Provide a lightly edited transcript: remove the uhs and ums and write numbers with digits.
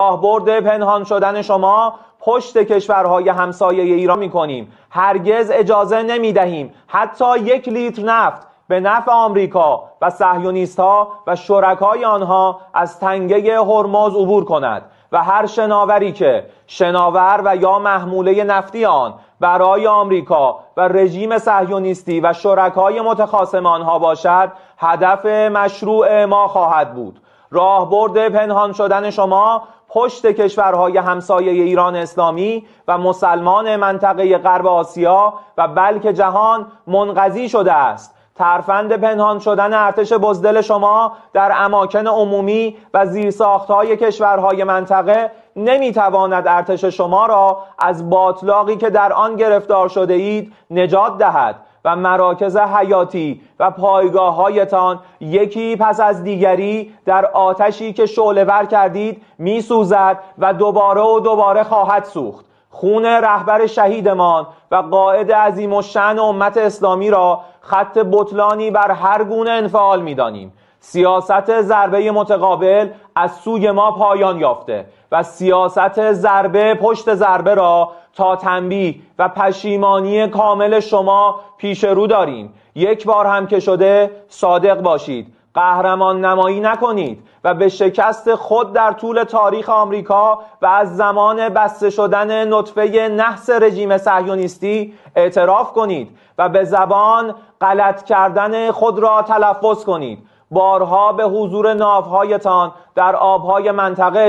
راهبرد پنهان شدن شما پشت کشورهای همسایه ایران می‌کنیم. هرگز اجازه نمی‌دهیم حتی 1 لیتر نفت به نفع آمریکا و صهیونیست‌ها و شرکای آنها از تنگه هرمز عبور کند و هر شناوری که شناور و یا محموله نفتی آن برای آمریکا و رژیم صهیونیستی و شرکای متخاصم آنها باشد، هدف مشروع ما خواهد بود. راهبرد پنهان شدن شما پشت کشورهای همسایه ایران اسلامی و مسلمان منطقه غرب آسیا و بلکه جهان منقضی شده است. ترفند پنهان شدن ارتش بزدل شما در اماکن عمومی و زیرساختهای کشورهای منطقه نمیتواند ارتش شما را از باطلاقی که در آن گرفتار شده اید نجات دهد و مراکز حیاتی و پایگاه‌هایتان یکی پس از دیگری در آتشی که شعله‌ور کردید می‌سوزد و دوباره خواهد سوخت. خون رهبر شهیدمان و قائد عظیم الشأن امت اسلامی را خط بطلانی بر هر گونه انفعال می‌دانیم. سیاست ضربه متقابل از سوی ما پایان یافته و سیاست ضربه پشت ضربه را تا تنبیه و پشیمانی کامل شما پیش رو داریم. یک بار هم که شده صادق باشید، قهرمان نمایی نکنید و به شکست خود در طول تاریخ آمریکا و از زمان بسته شدن نطفه نحس رژیم صهیونیستی اعتراف کنید و به زبان غلط کردن خود را تلفظ کنید. بارها به حضور ناوهایتان در آبهای منطقه